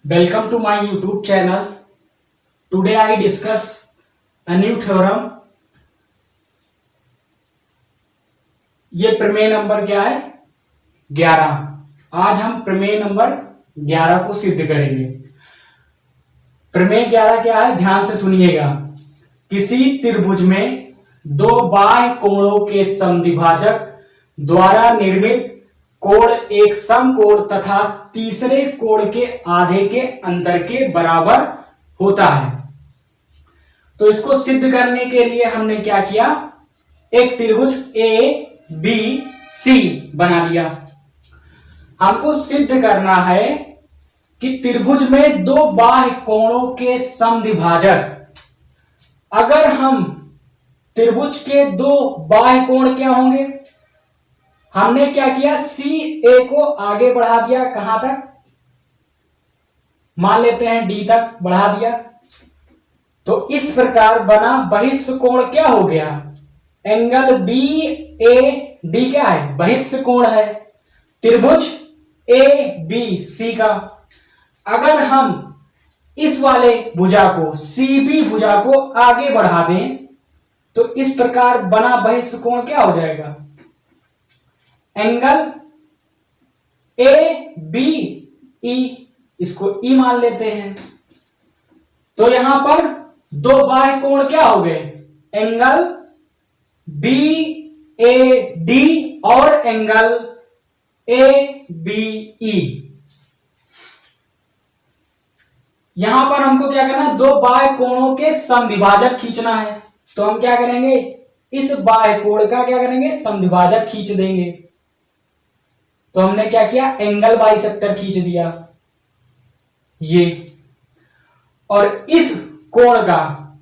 Welcome to my YouTube channel. Today I discuss a new theorem. ये प्रमेय number क्या है? 11। आज हम प्रमेय नंबर 11 को सिद्ध करेंगे। प्रमेय 11 क्या है? ध्यान से सुनिएगा। किसी त्रिभुज में दो बाह्य कोणों के समद्विभाजक द्वारा निर्मित कोण एक समकोण तथा तीसरे कोण के आधे के अंतर के बराबर होता है। तो इसको सिद्ध करने के लिए हमने क्या किया? एक त्रिभुज ए बी सी बना लिया। हमको सिद्ध करना है कि त्रिभुज में दो बाह्य कोणों के समद्विभाजक, अगर हम त्रिभुज के दो बाह्य कोण क्या होंगे? हमने क्या किया? सी ए को आगे बढ़ा दिया। कहां तक? मान लेते हैं डी तक बढ़ा दिया। तो इस प्रकार बना बहिष्ठ कोण क्या हो गया? एंगल बी ए डी क्या है? बहिष्ठ कोण है त्रिभुज ए बी सी का। अगर हम इस वाले भुजा को सी बी भुजा को आगे बढ़ा दें तो इस प्रकार बना बहिष्ठ कोण क्या हो जाएगा? एंगल ए बी ई, इसको ई मान लेते हैं। तो यहां पर दो बाह्य कोण क्या हो गए? एंगल बी ए डी और एंगल ए बी ई। यहां पर हमको क्या करना है? दो बाह्य कोणों के समद्विभाजक खींचना है। तो हम क्या करेंगे? इस बाह्य कोण का क्या करेंगे? समद्विभाजक खींच देंगे। तो हमने क्या किया? एंगल बाइसेक्टर खींच दिया ये। और इस कोण का,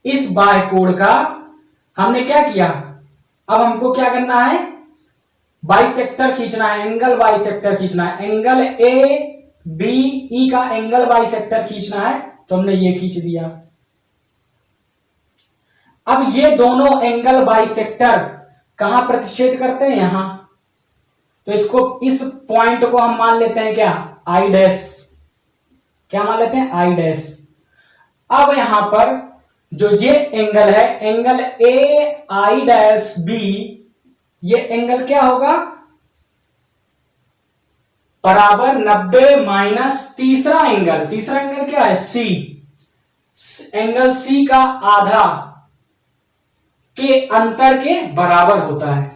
इस बाह्य कोण का हमने क्या किया? अब हमको क्या करना है? बाइसेक्टर खींचना है, एंगल बाइसेक्टर खींचना है। एंगल ए बी ई का एंगल बाइसेक्टर खींचना है। तो हमने ये खींच दिया। अब ये दोनों एंगल बाइसेक्टर कहां प्रतिच्छेद करते हैं? यहां। तो इसको, इस पॉइंट को हम मान लेते हैं क्या? I dash. क्या मान लेते हैं? I dash. अब यहां पर जो ये एंगल है, angle A I dash B, ये एंगल क्या होगा? बराबर 90 माइनस तीसरा एंगल। तीसरा एंगल क्या है? सी। एंगल सी का आधा के अंतर के बराबर होता है।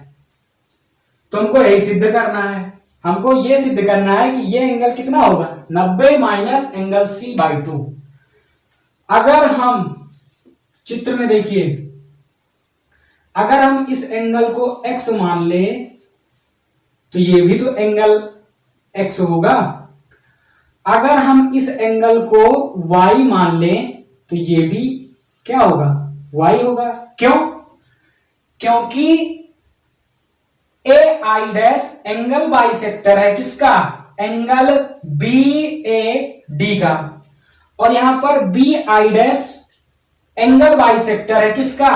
तो हमको यही सिद्ध करना है। हमको यह सिद्ध करना है कि यह एंगल कितना होगा? 90 माइनस एंगल सी बाई 2। अगर हम चित्र में देखिए, अगर हम इस एंगल को x मान ले तो ये भी तो एंगल x होगा। अगर हम इस एंगल को y मान ले तो ये भी क्या होगा? y होगा। क्यों? क्योंकि ए आई डैश एंगल बाइसेक्टर है किसका? एंगल बी ए डी का। और यहां पर B I dash angle bisector है किसका?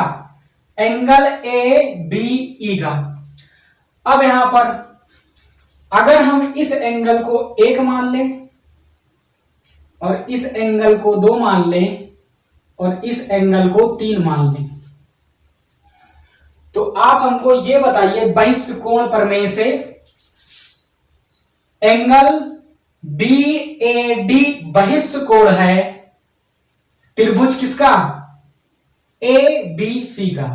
एंगल ए बी ई का। अब यहां पर अगर हम इस एंगल को 1 मान लें और इस एंगल को 2 मान लें और इस एंगल को 3 मान लें, तो आप हमको यह बताइए बहिष्ठ कोण प्रमेय से एंगल बी ए डी बहिष्ठ कोण है त्रिभुज किसका? ए बी सी का।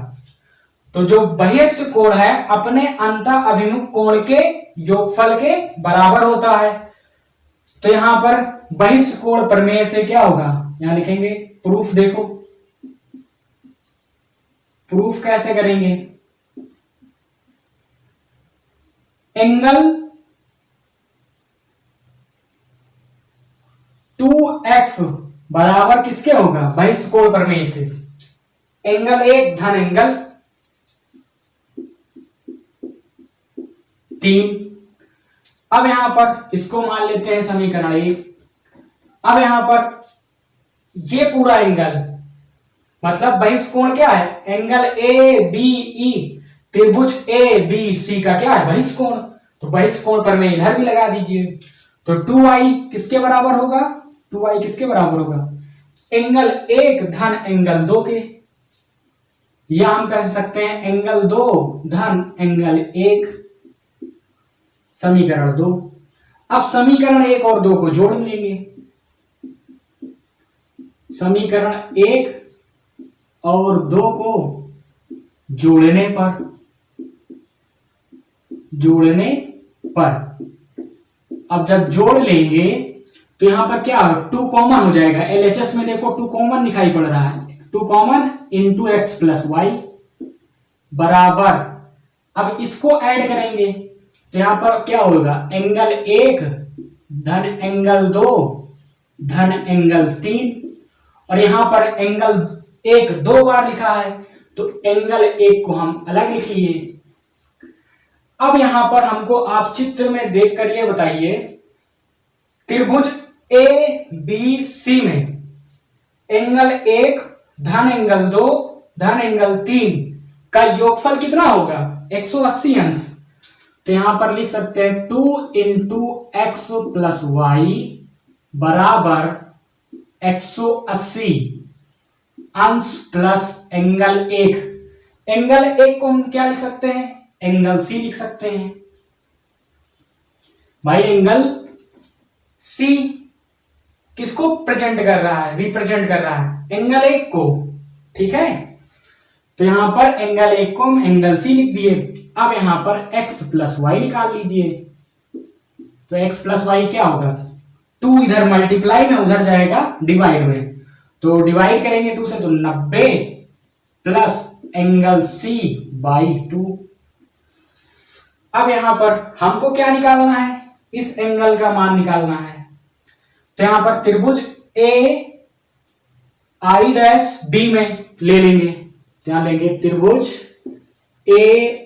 तो जो बहिष्ठ कोण है अपने अंतः अभिमुख कोण के योगफल के बराबर होता है। तो यहां पर बहिष्ठ कोण प्रमेय से क्या होगा? यहां लिखेंगे प्रूफ। देखो प्रूफ कैसे करेंगे? एंगल 2x बराबर किसके होगा? बहिष्ठ कोण प्रमेय से एंगल 1 धन एंगल 3। अब यहां पर इसको मान लेते हैं समीकरण 1। अब यहां पर ये पूरा एंगल मतलब बहिष्ठ कोण क्या है? एंगल ए बी ई, त्रिभुज ए बी सी का क्या है? बहिष्ठ कोण। तो बहिष्ठ कोण प्रमेय इधर भी लगा दीजिए। तो 2i किसके बराबर होगा? 2y किसके बराबर होगा, एंगल 1 धन एंगल 2 के, या हम कह सकते हैं एंगल 2 धन एंगल 1, समीकरण 2। अब समीकरण 1 और 2 को जोड़ लेंगे। समीकरण 1 और 2 को जोड़ने पर अब जब जोड़ लेंगे तो यहां पर क्या 2 कॉमन हो जाएगा। एलएचएस में देखो 2 कॉमन दिखाई पड़ रहा है, 2 common into x plus y बराबर, अब इसको ऐड करेंगे तो यहां पर क्या होगा, एंगल 1 धन एंगल 2 धन एंगल 3, और यहां पर एंगल 1 2 बार लिखा है तो एंगल 1 को हम अलग लिख लिए। अब यहां पर हमको आप चित्र में देखकर ये बताइए, त्रिभुज ए बी सी में एंगल 1 धन एंगल 2 धन एंगल 3 का योगफल कितना होगा, 180 अंश। तो यहां पर लिख सकते हैं 2 इंटू एक्स प्लस वाई बराबर 180 अंश प्लस एंगल 1। एंगल 1 को हम क्या लिख सकते हैं, एंगल सी लिख सकते हैं। भाई एंगल सी किसको प्रेजेंट कर रहा है, रिप्रेजेंट कर रहा है, एंगल 1 को, ठीक है। तो यहां पर एंगल 1 को हम एंगल सी लिख दिए। अब यहां पर x प्लस वाई निकाल लीजिए, तो x प्लस वाई क्या होगा, 2 इधर मल्टीप्लाई में उधर जाएगा डिवाइड में, तो डिवाइड करेंगे 2 से तो 90 प्लस एंगल सी बाई 2। अब यहां पर हमको क्या निकालना है, इस एंगल का मान निकालना है। तो यहां पर त्रिभुज ए आई डैश बी में ले लेंगे, तो यहां लेंगे त्रिभुज ए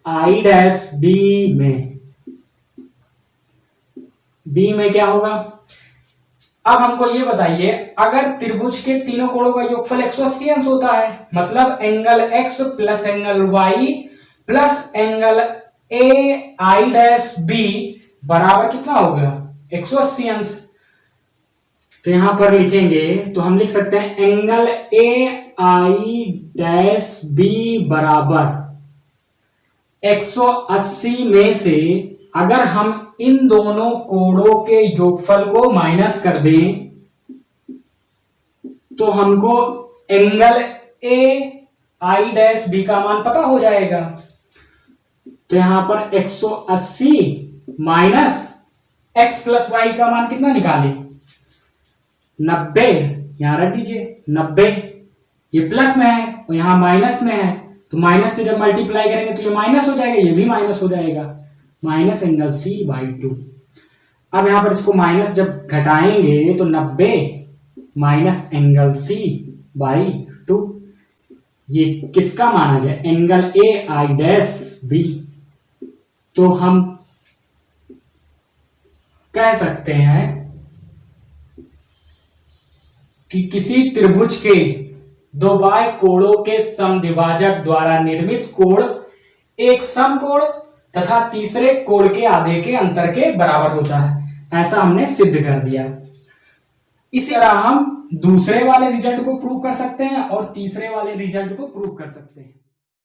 आई डैश बी में क्या होगा। अब हमको ये बताइए, अगर त्रिभुज के तीनों कोणों का योगफल 180 अंश होता है, मतलब angle x plus angle y plus angle A I dash B बराबर कितना होगा, 180 अंश। तो यहां पर लिखेंगे तो हम लिख सकते हैं angle A I dash B बराबर 180 में से अगर हम इन दोनों कोणों के योगफल को माइनस कर दें तो हमको angle A I dash B का मान पता हो जाएगा। तो यहां पर 180 माइनस एक्स प्लस वाई का मान कितना निकाले, 90, यहां रख दीजिए 90, ये प्लस में है और यहां माइनस में है, तो माइनस से जब मल्टीप्लाई करेंगे तो ये माइनस हो जाएगा, ये भी माइनस हो जाएगा, माइनस एंगल सी बाई 2। अब यहां पर इसको माइनस जब घटाएंगे तो 90 माइनस एंगल सी बाई 2, ये किसका मान आ गया, angle A I dash B. तो हम कह सकते हैं कि किसी त्रिभुज के दो बाह्य कोणों के समद्विभाजक द्वारा निर्मित कोण एक समकोण तथा तीसरे कोण के आधे के अंतर के बराबर होता है, ऐसा हमने सिद्ध कर दिया। इसी तरह हम दूसरे वाले रिजल्ट को प्रूव कर सकते हैं और तीसरे वाले रिजल्ट को प्रूव कर सकते हैं।